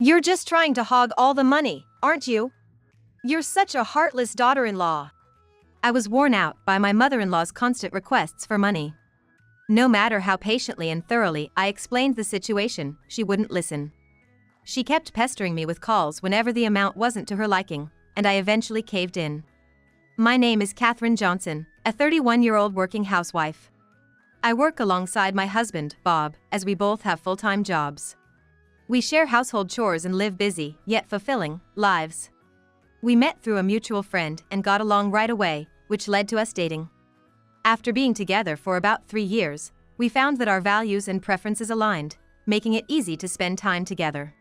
You're just trying to hog all the money, aren't you? You're such a heartless daughter-in-law. I was worn out by my mother-in-law's constant requests for money. No matter how patiently and thoroughly I explained the situation, she wouldn't listen. She kept pestering me with calls whenever the amount wasn't to her liking, and I eventually caved in. My name is Katherine Johnson, a 31-year-old working housewife. I work alongside my husband, Bob, as we both have full-time jobs. We share household chores and live busy, yet fulfilling, lives. We met through a mutual friend and got along right away, which led to us dating. After being together for about 3 years, we found that our values and preferences aligned, making it easy to spend time together.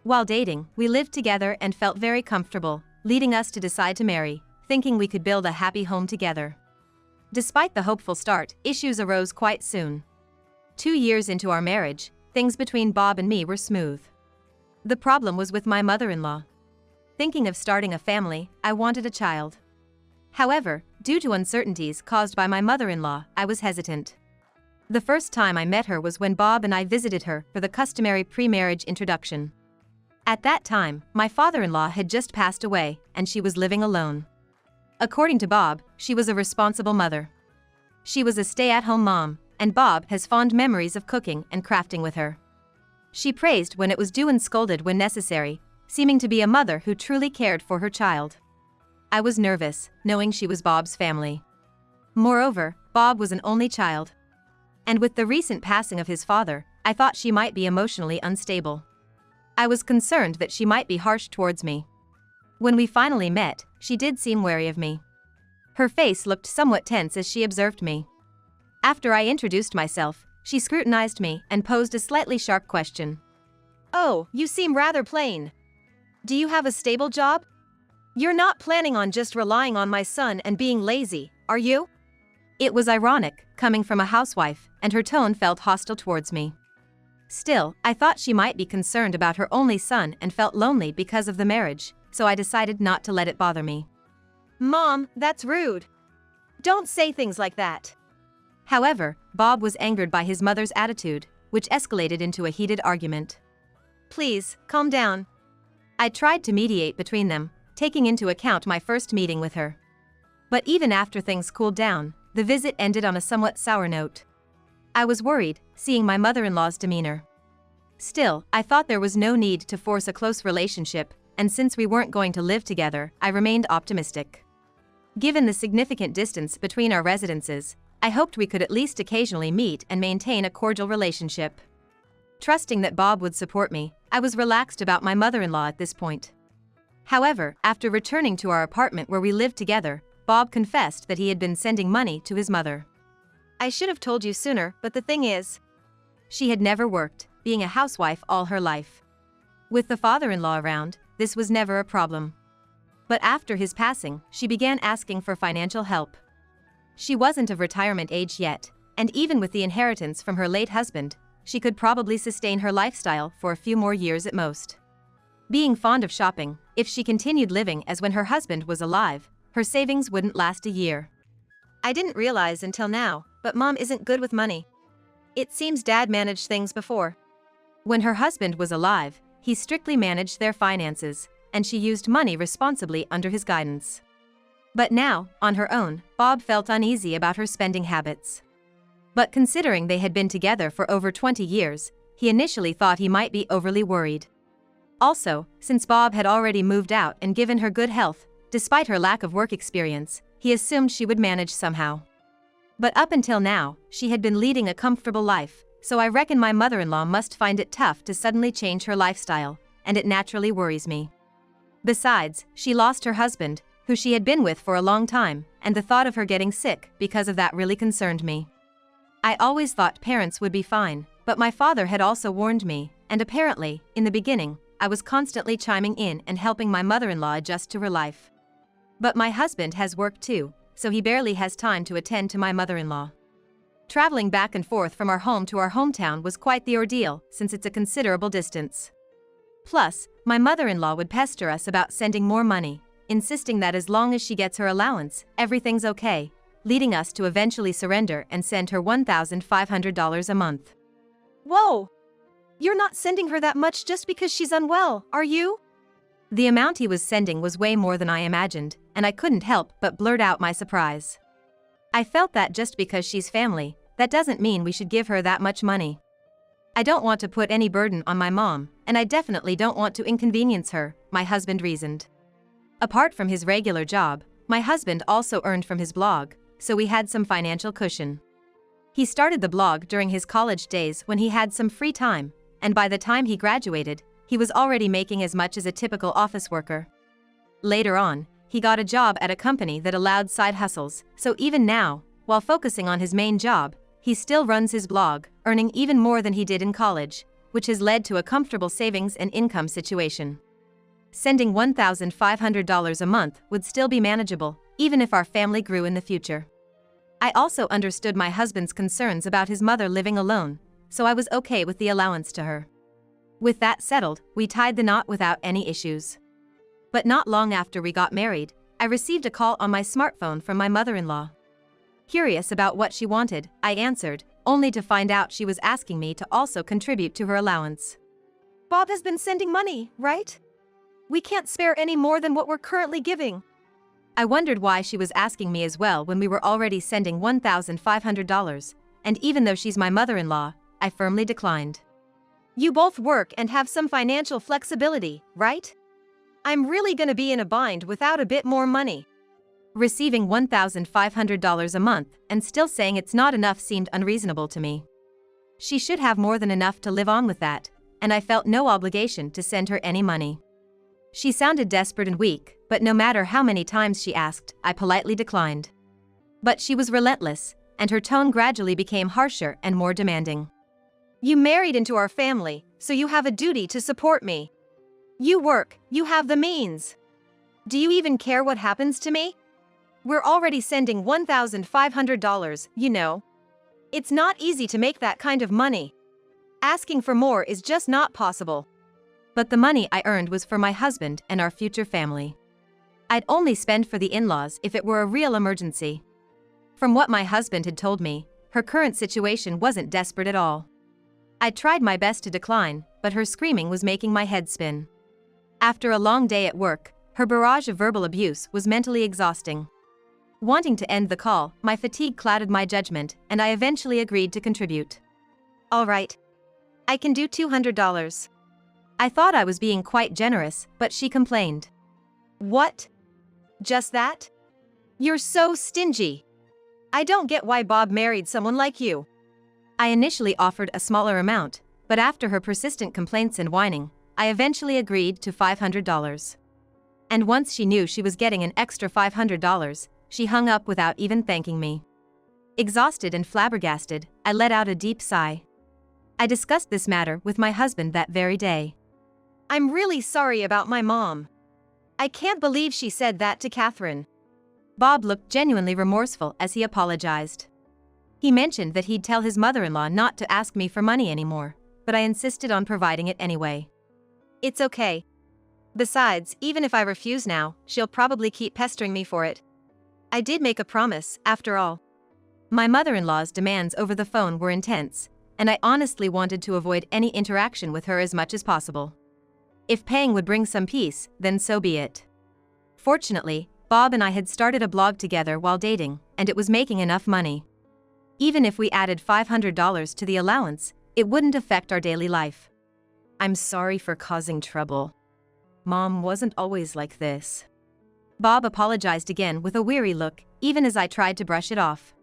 While dating, we lived together and felt very comfortable, leading us to decide to marry, thinking we could build a happy home together. Despite the hopeful start, issues arose quite soon. 2 years into our marriage, things between Bob and me were smooth. The problem was with my mother-in-law. Thinking of starting a family, I wanted a child. However, due to uncertainties caused by my mother-in-law, I was hesitant. The first time I met her was when Bob and I visited her for the customary pre-marriage introduction. At that time, my father-in-law had just passed away, and she was living alone. According to Bob, she was a responsible mother. She was a stay-at-home mom, and Bob has fond memories of cooking and crafting with her. She praised when it was due and scolded when necessary, seeming to be a mother who truly cared for her child. I was nervous, knowing she was Bob's family. Moreover, Bob was an only child. And with the recent passing of his father, I thought she might be emotionally unstable. I was concerned that she might be harsh towards me. When we finally met, she did seem wary of me. Her face looked somewhat tense as she observed me. After I introduced myself, she scrutinized me and posed a slightly sharp question. "Oh, you seem rather plain. Do you have a stable job? You're not planning on just relying on my son and being lazy, are you?" It was ironic, coming from a housewife, and her tone felt hostile towards me. Still, I thought she might be concerned about her only son and felt lonely because of the marriage, so I decided not to let it bother me. "Mom, that's rude. Don't say things like that." However, Bob was angered by his mother's attitude, which escalated into a heated argument. "Please, calm down." I tried to mediate between them, taking into account my first meeting with her. But even after things cooled down, the visit ended on a somewhat sour note. I was worried, seeing my mother-in-law's demeanor. Still, I thought there was no need to force a close relationship, and since we weren't going to live together, I remained optimistic. Given the significant distance between our residences, I hoped we could at least occasionally meet and maintain a cordial relationship. Trusting that Bob would support me, I was relaxed about my mother-in-law at this point. However, after returning to our apartment where we lived together, Bob confessed that he had been sending money to his mother. "I should have told you sooner, but the thing is, she had never worked, being a housewife all her life. With the father-in-law around, this was never a problem. But after his passing, she began asking for financial help. She wasn't of retirement age yet, and even with the inheritance from her late husband, she could probably sustain her lifestyle for a few more years at most. Being fond of shopping, if she continued living as when her husband was alive, her savings wouldn't last a year. I didn't realize until now, but Mom isn't good with money. It seems Dad managed things before. When her husband was alive, he strictly managed their finances, and she used money responsibly under his guidance. But now, on her own, Bob felt uneasy about her spending habits. But considering they had been together for over 20 years, he initially thought he might be overly worried. Also, since Bob had already moved out and given her good health, despite her lack of work experience, he assumed she would manage somehow. But up until now, she had been leading a comfortable life, so I reckon my mother-in-law must find it tough to suddenly change her lifestyle, and it naturally worries me. Besides, she lost her husband, who she had been with for a long time, and the thought of her getting sick because of that really concerned me. I always thought parents would be fine, but my father had also warned me, and apparently, in the beginning, I was constantly chiming in and helping my mother-in-law adjust to her life. But my husband has work too, so he barely has time to attend to my mother-in-law. Traveling back and forth from our home to our hometown was quite the ordeal, since it's a considerable distance. Plus, my mother-in-law would pester us about sending more money, insisting that as long as she gets her allowance, everything's okay, leading us to eventually surrender and send her $1,500 a month. Whoa! You're not sending her that much just because she's unwell, are you? The amount he was sending was way more than I imagined, and I couldn't help but blurt out my surprise. I felt that just because she's family, that doesn't mean we should give her that much money. I don't want to put any burden on my mom, and I definitely don't want to inconvenience her, my husband reasoned. Apart from his regular job, my husband also earned from his blog, so we had some financial cushion. He started the blog during his college days when he had some free time, and by the time he graduated, he was already making as much as a typical office worker. Later on, he got a job at a company that allowed side hustles, so even now, while focusing on his main job, he still runs his blog, earning even more than he did in college, which has led to a comfortable savings and income situation. Sending $1,500 a month would still be manageable, even if our family grew in the future. I also understood my husband's concerns about his mother living alone, so I was okay with the allowance to her. With that settled, we tied the knot without any issues. But not long after we got married, I received a call on my smartphone from my mother-in-law. Curious about what she wanted, I answered, only to find out she was asking me to also contribute to her allowance. Bob has been sending money, right? We can't spare any more than what we're currently giving. I wondered why she was asking me as well when we were already sending $1,500, and even though she's my mother-in-law, I firmly declined. You both work and have some financial flexibility, right? I'm really gonna be in a bind without a bit more money. Receiving $1,500 a month and still saying it's not enough seemed unreasonable to me. She should have more than enough to live on with that, and I felt no obligation to send her any money. She sounded desperate and weak, but no matter how many times she asked, I politely declined. But she was relentless, and her tone gradually became harsher and more demanding. You married into our family, so you have a duty to support me. You work, you have the means. Do you even care what happens to me? We're already sending $1,500, you know. It's not easy to make that kind of money. Asking for more is just not possible. But the money I earned was for my husband and our future family. I'd only spend for the in-laws if it were a real emergency. From what my husband had told me, her current situation wasn't desperate at all. I tried my best to decline, but her screaming was making my head spin. After a long day at work, her barrage of verbal abuse was mentally exhausting. Wanting to end the call, my fatigue clouded my judgment, and I eventually agreed to contribute. All right. I can do $200. I thought I was being quite generous, but she complained. What? Just that? You're so stingy. I don't get why Bob married someone like you. I initially offered a smaller amount, but after her persistent complaints and whining, I eventually agreed to $500. And once she knew she was getting an extra $500, she hung up without even thanking me. Exhausted and flabbergasted, I let out a deep sigh. I discussed this matter with my husband that very day. I'm really sorry about my mom. I can't believe she said that to Catherine. Bob looked genuinely remorseful as he apologized. He mentioned that he'd tell his mother-in-law not to ask me for money anymore, but I insisted on providing it anyway. It's okay. Besides, even if I refuse now, she'll probably keep pestering me for it. I did make a promise, after all. My mother-in-law's demands over the phone were intense, and I honestly wanted to avoid any interaction with her as much as possible. If paying would bring some peace, then so be it. Fortunately, Bob and I had started a blog together while dating, and it was making enough money. Even if we added $500 to the allowance, it wouldn't affect our daily life. I'm sorry for causing trouble. Mom wasn't always like this. Bob apologized again with a weary look, even as I tried to brush it off.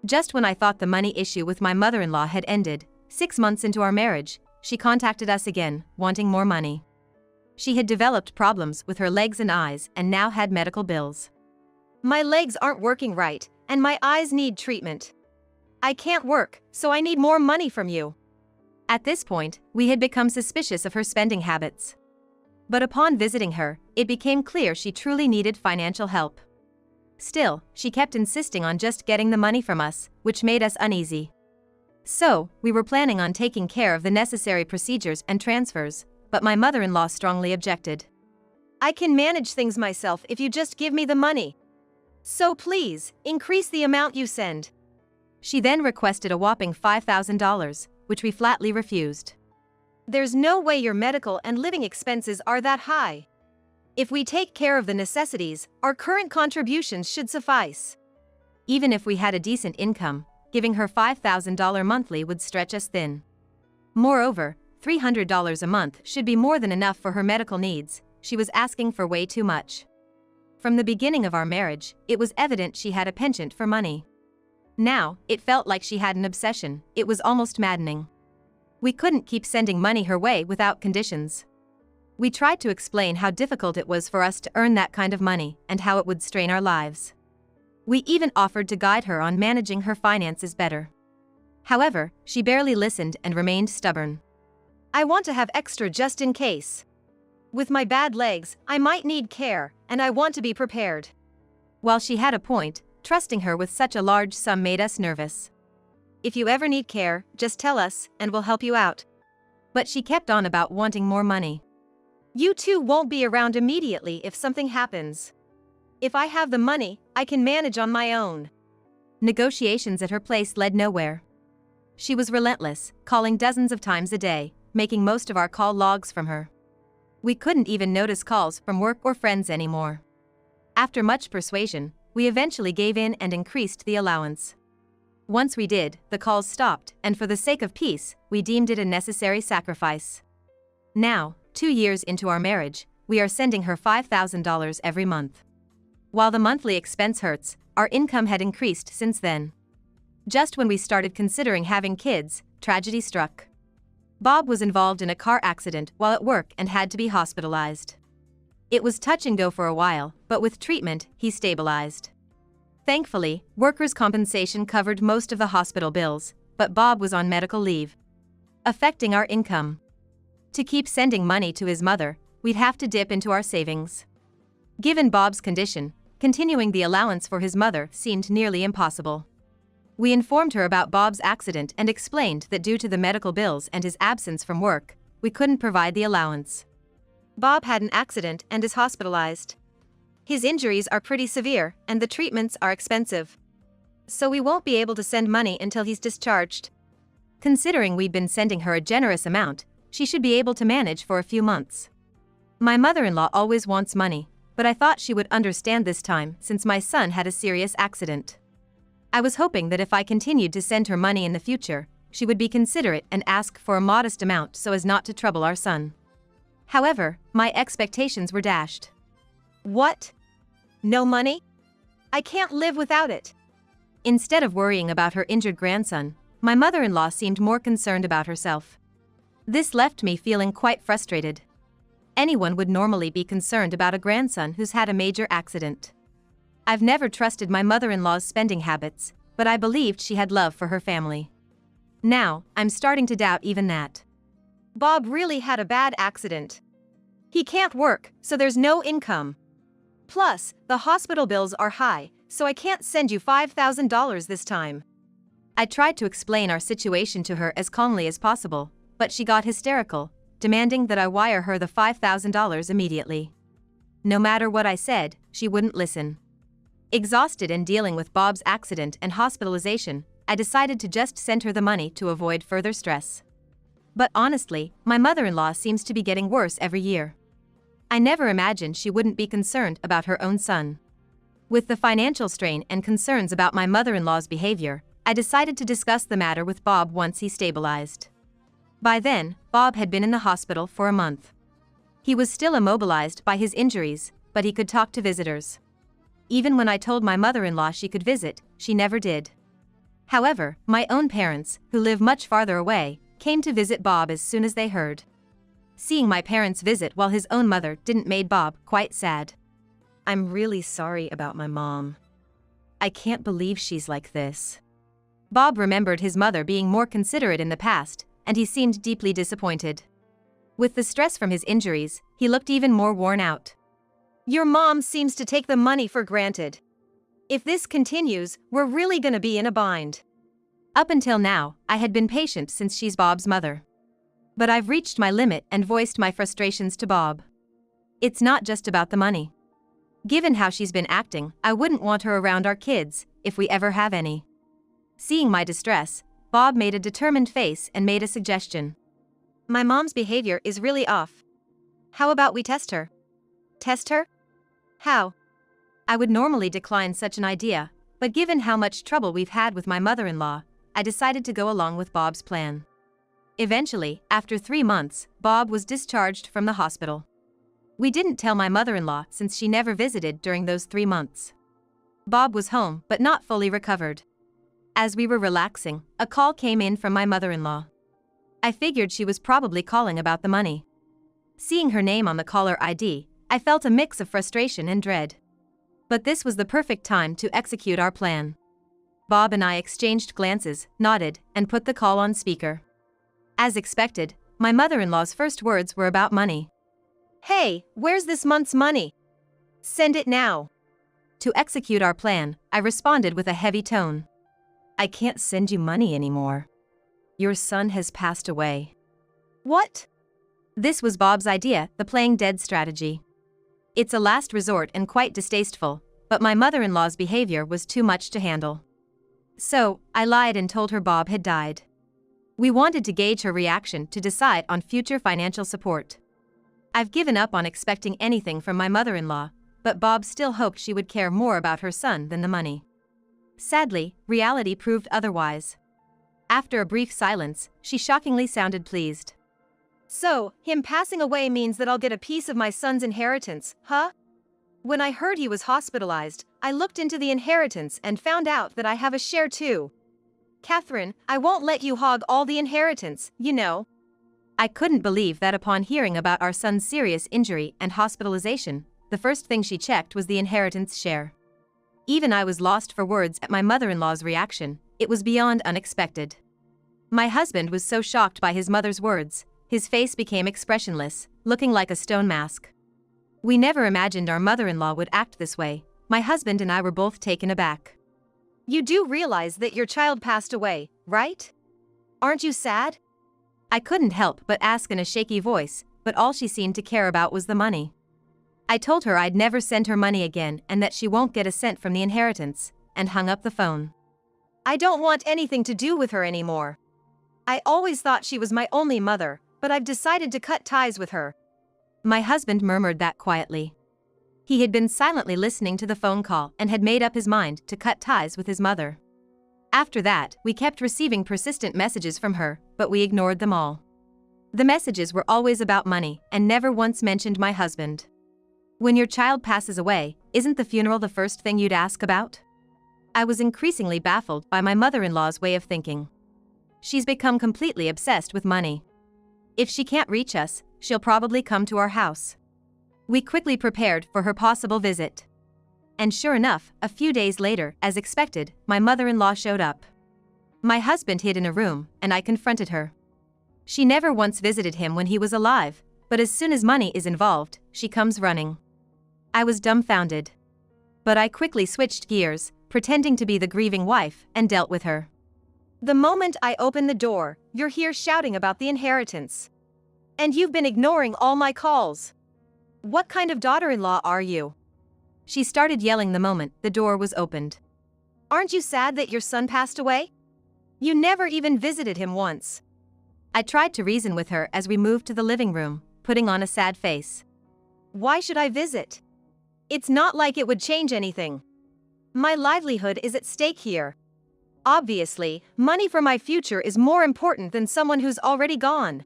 Just when I thought the money issue with my mother-in-law had ended, 6 months into our marriage, she contacted us again, wanting more money. She had developed problems with her legs and eyes and now had medical bills. My legs aren't working right, and my eyes need treatment. I can't work, so I need more money from you. At this point, we had become suspicious of her spending habits. But upon visiting her, it became clear she truly needed financial help. Still, she kept insisting on just getting the money from us, which made us uneasy. So, we were planning on taking care of the necessary procedures and transfers, but my mother-in-law strongly objected. I can manage things myself if you just give me the money. So please, increase the amount you send. She then requested a whopping $5,000, which we flatly refused. There's no way your medical and living expenses are that high. If we take care of the necessities, our current contributions should suffice. Even if we had a decent income, giving her $5,000 monthly would stretch us thin. Moreover, $300 a month should be more than enough for her medical needs. She was asking for way too much. From the beginning of our marriage, it was evident she had a penchant for money. Now, it felt like she had an obsession. It was almost maddening. We couldn't keep sending money her way without conditions. We tried to explain how difficult it was for us to earn that kind of money and how it would strain our lives. We even offered to guide her on managing her finances better. However, she barely listened and remained stubborn. I want to have extra just in case. With my bad legs, I might need care, and I want to be prepared. While she had a point, trusting her with such a large sum made us nervous. If you ever need care, just tell us, and we'll help you out. But she kept on about wanting more money. You two won't be around immediately if something happens. If I have the money, I can manage on my own. Negotiations at her place led nowhere. She was relentless, calling dozens of times a day, making most of our call logs from her. We couldn't even notice calls from work or friends anymore. After much persuasion, we eventually gave in and increased the allowance. Once we did, the calls stopped, and for the sake of peace, we deemed it a necessary sacrifice. Now, 2 years into our marriage, we are sending her $5,000 every month. While the monthly expense hurts, our income had increased since then. Just when we started considering having kids, tragedy struck. Bob was involved in a car accident while at work and had to be hospitalized. It was touch and go for a while, but with treatment, he stabilized. Thankfully, workers' compensation covered most of the hospital bills, but Bob was on medical leave, affecting our income. To keep sending money to his mother, we'd have to dip into our savings. Given Bob's condition, continuing the allowance for his mother seemed nearly impossible. We informed her about Bob's accident and explained that due to the medical bills and his absence from work, we couldn't provide the allowance. Bob had an accident and is hospitalized. His injuries are pretty severe, and the treatments are expensive. So we won't be able to send money until he's discharged. Considering we'd been sending her a generous amount, she should be able to manage for a few months. My mother-in-law always wants money, but I thought she would understand this time since my son had a serious accident. I was hoping that if I continued to send her money in the future, she would be considerate and ask for a modest amount so as not to trouble our son. However, my expectations were dashed. What? No money? I can't live without it. Instead of worrying about her injured grandson, my mother-in-law seemed more concerned about herself. This left me feeling quite frustrated. Anyone would normally be concerned about a grandson who's had a major accident. I've never trusted my mother-in-law's spending habits, but I believed she had love for her family. Now, I'm starting to doubt even that. Bob really had a bad accident. He can't work, so there's no income. Plus, the hospital bills are high, so I can't send you $5,000 this time. I tried to explain our situation to her as calmly as possible, but she got hysterical, demanding that I wire her the $5,000 immediately. No matter what I said, she wouldn't listen. Exhausted and dealing with Bob's accident and hospitalization, I decided to just send her the money to avoid further stress. But honestly, my mother-in-law seems to be getting worse every year. I never imagined she wouldn't be concerned about her own son. With the financial strain and concerns about my mother-in-law's behavior, I decided to discuss the matter with Bob once he stabilized. By then, Bob had been in the hospital for a month. He was still immobilized by his injuries, but he could talk to visitors. Even when I told my mother-in-law she could visit, she never did. However, my own parents, who live much farther away, came to visit Bob as soon as they heard. Seeing my parents visit while his own mother didn't made Bob quite sad. I'm really sorry about my mom. I can't believe she's like this. Bob remembered his mother being more considerate in the past, and he seemed deeply disappointed. With the stress from his injuries, he looked even more worn out. Your mom seems to take the money for granted. If this continues, we're really gonna be in a bind. Up until now, I had been patient since she's Bob's mother. But I've reached my limit and voiced my frustrations to Bob. It's not just about the money. Given how she's been acting, I wouldn't want her around our kids, if we ever have any. Seeing my distress, Bob made a determined face and made a suggestion. My mom's behavior is really off. How about we test her? Test her? How? I would normally decline such an idea, but given how much trouble we've had with my mother-in-law, I decided to go along with Bob's plan. Eventually, after 3 months, Bob was discharged from the hospital. We didn't tell my mother-in-law since she never visited during those 3 months. Bob was home but not fully recovered. As we were relaxing, a call came in from my mother-in-law. I figured she was probably calling about the money. Seeing her name on the caller ID, I felt a mix of frustration and dread. But this was the perfect time to execute our plan. Bob and I exchanged glances, nodded, and put the call on speaker. As expected, my mother-in-law's first words were about money. "Hey, where's this month's money? Send it now." To execute our plan, I responded with a heavy tone. "I can't send you money anymore. Your son has passed away." "What?" This was Bob's idea, the playing dead strategy. It's a last resort and quite distasteful, but my mother-in-law's behavior was too much to handle. So, I lied and told her Bob had died. We wanted to gauge her reaction to decide on future financial support. I've given up on expecting anything from my mother-in-law, but Bob still hoped she would care more about her son than the money. Sadly, reality proved otherwise. After a brief silence, she shockingly sounded pleased. "So, him passing away means that I'll get a piece of my son's inheritance, huh?" When I heard he was hospitalized, I looked into the inheritance and found out that I have a share too. "Catherine, I won't let you hog all the inheritance, you know." I couldn't believe that upon hearing about our son's serious injury and hospitalization, the first thing she checked was the inheritance share. Even I was lost for words at my mother-in-law's reaction. It was beyond unexpected. My husband was so shocked by his mother's words, his face became expressionless, looking like a stone mask. We never imagined our mother-in-law would act this way. My husband and I were both taken aback. "You do realize that your child passed away, right? Aren't you sad?" I couldn't help but ask in a shaky voice, but all she seemed to care about was the money. I told her I'd never send her money again and that she won't get a cent from the inheritance, and hung up the phone. "I don't want anything to do with her anymore. I always thought she was my only mother, but I've decided to cut ties with her." My husband murmured that quietly. He had been silently listening to the phone call and had made up his mind to cut ties with his mother. After that, we kept receiving persistent messages from her, but we ignored them all. The messages were always about money and never once mentioned my husband. When your child passes away, isn't the funeral the first thing you'd ask about? I was increasingly baffled by my mother-in-law's way of thinking. She's become completely obsessed with money. If she can't reach us, she'll probably come to our house. We quickly prepared for her possible visit. And sure enough, a few days later, as expected, my mother-in-law showed up. My husband hid in a room, and I confronted her. She never once visited him when he was alive, but as soon as money is involved, she comes running. I was dumbfounded. But I quickly switched gears, pretending to be the grieving wife, and dealt with her. "The moment I open the door, you're here shouting about the inheritance. And you've been ignoring all my calls. What kind of daughter-in-law are you?" She started yelling the moment the door was opened. "Aren't you sad that your son passed away? You never even visited him once." I tried to reason with her as we moved to the living room, putting on a sad face. "Why should I visit? It's not like it would change anything. My livelihood is at stake here. Obviously, money for my future is more important than someone who's already gone."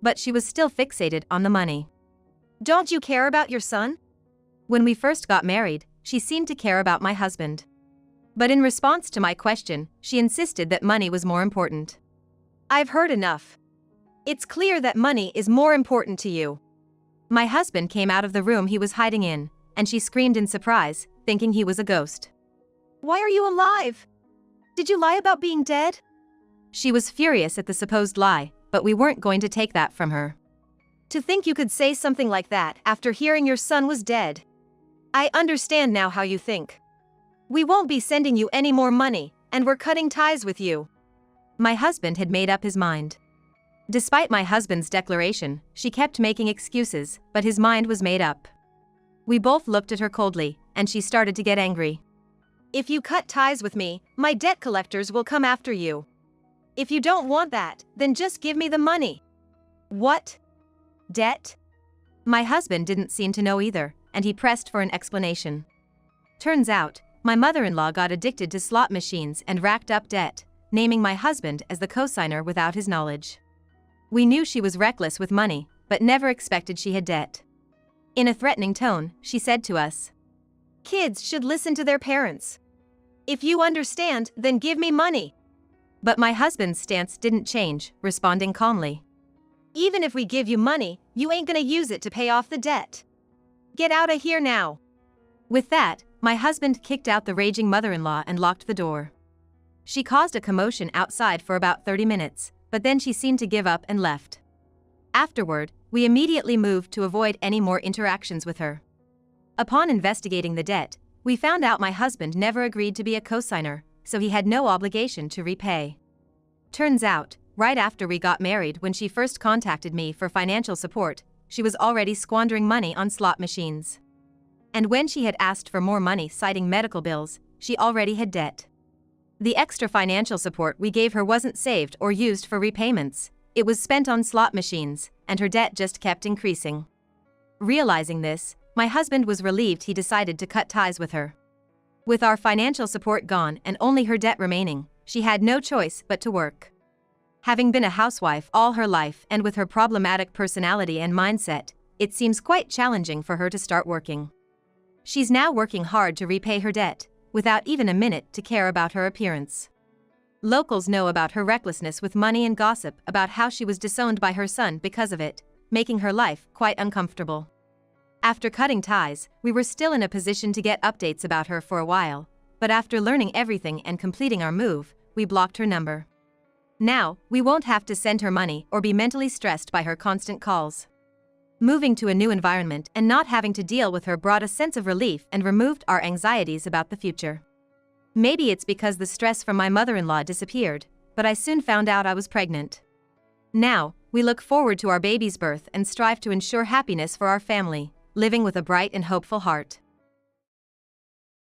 But she was still fixated on the money. "Don't you care about your son?" When we first got married, she seemed to care about my husband. But in response to my question, she insisted that money was more important. "I've heard enough. It's clear that money is more important to you." My husband came out of the room he was hiding in, and she screamed in surprise, thinking he was a ghost. "Why are you alive? Did you lie about being dead?" She was furious at the supposed lie, but we weren't going to take that from her. "To think you could say something like that after hearing your son was dead. I understand now how you think. We won't be sending you any more money, and we're cutting ties with you." My husband had made up his mind. Despite my husband's declaration, she kept making excuses, but his mind was made up. We both looked at her coldly, and she started to get angry. "If you cut ties with me, my debt collectors will come after you. If you don't want that, then just give me the money." What? Debt? My husband didn't seem to know either, and he pressed for an explanation. Turns out, my mother-in-law got addicted to slot machines and racked up debt, naming my husband as the cosigner without his knowledge. We knew she was reckless with money, but never expected she had debt. In a threatening tone, she said to us, "Kids should listen to their parents. If you understand, then give me money." But my husband's stance didn't change, responding calmly, "Even if we give you money, you ain't gonna use it to pay off the debt. Get out of here now." With that, my husband kicked out the raging mother-in-law and locked the door. She caused a commotion outside for about 30 minutes, but then she seemed to give up and left. Afterward, we immediately moved to avoid any more interactions with her. Upon investigating the debt, we found out my husband never agreed to be a cosigner, so he had no obligation to repay. Turns out, right after we got married, when she first contacted me for financial support, she was already squandering money on slot machines. And when she had asked for more money citing medical bills, she already had debt. The extra financial support we gave her wasn't saved or used for repayments, it was spent on slot machines, and her debt just kept increasing. Realizing this, my husband was relieved. He decided to cut ties with her. With our financial support gone and only her debt remaining, she had no choice but to work. Having been a housewife all her life and with her problematic personality and mindset, it seems quite challenging for her to start working. She's now working hard to repay her debt, without even a minute to care about her appearance. Locals know about her recklessness with money and gossip about how she was disowned by her son because of it, making her life quite uncomfortable. After cutting ties, we were still in a position to get updates about her for a while, but after learning everything and completing our move, we blocked her number. Now, we won't have to send her money or be mentally stressed by her constant calls. Moving to a new environment and not having to deal with her brought a sense of relief and removed our anxieties about the future. Maybe it's because the stress from my mother-in-law disappeared, but I soon found out I was pregnant. Now, we look forward to our baby's birth and strive to ensure happiness for our family, living with a bright and hopeful heart.